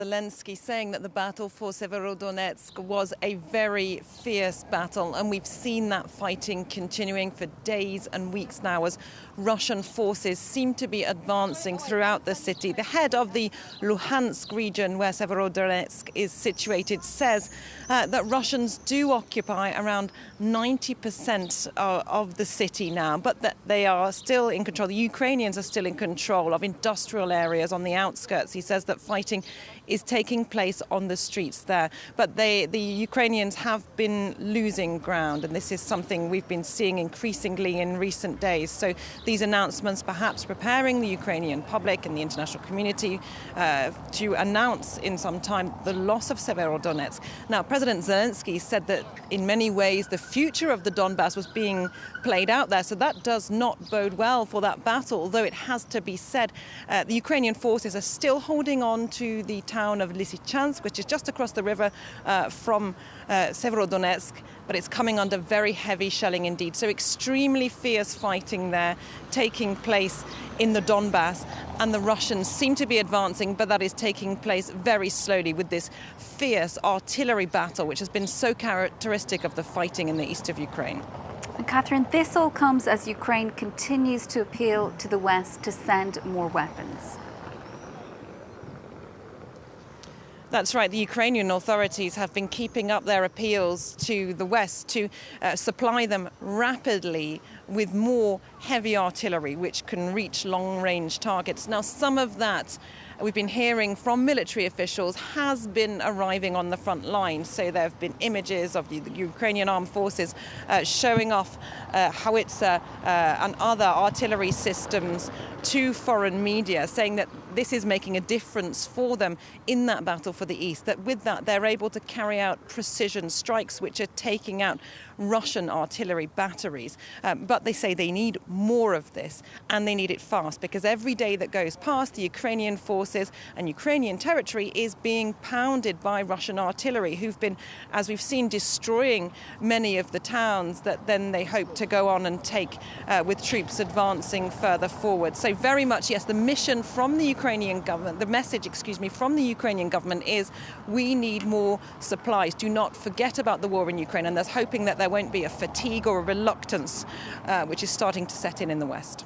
Zelensky saying that the battle for Severodonetsk was a very fierce battle, and we've seen that fighting continuing for days and weeks now as Russian forces seem to be advancing throughout the city. The head of the Luhansk region, where Severodonetsk is situated, says that Russians do occupy around 90% of the city now, but that they are still in control. The Ukrainians are still in control of industrial areas on the outskirts. He says that fighting is taking place on the streets there. But the Ukrainians have been losing ground, and this is something we've been seeing increasingly in recent days. So these announcements perhaps preparing the Ukrainian public and the international community to announce in some time the loss of Severodonetsk. Now, President Zelensky said that in many ways the future of the Donbas was being played out there, so that does not bode well for that battle, although it has to be said the Ukrainian forces are still holding on to the town of Lysychansk, which is just across the river from Severodonetsk, but it's coming under very heavy shelling indeed. So extremely fierce fighting there taking place in the Donbas, and the Russians seem to be advancing, but that is taking place very slowly with this fierce artillery battle, which has been so characteristic of the fighting in the east of Ukraine. And Catherine, this all comes as Ukraine continues to appeal to the West to send more weapons. That's right. The Ukrainian authorities have been keeping up their appeals to the West to supply them rapidly with more heavy artillery, which can reach long-range targets. Now, some of that we've been hearing from military officials has been arriving on the front line. So there have been images of the Ukrainian armed forces showing off howitzer and other artillery systems to foreign media, saying that this is making a difference for them in that battle for the east, that with that they're able to carry out precision strikes which are taking out Russian artillery batteries. But they say they need more of this, and they need it fast, because every day that goes past, the Ukrainian forces and Ukrainian territory is being pounded by Russian artillery, who've been, as we've seen, destroying many of the towns that then they hope to go on and take with troops advancing further forward. So very much, yes, the mission from the Ukrainian government, the message, from the Ukrainian government is we need more supplies. Do not forget about the war in Ukraine, and there's hoping that there won't be a fatigue or a reluctance which is starting to set in the West.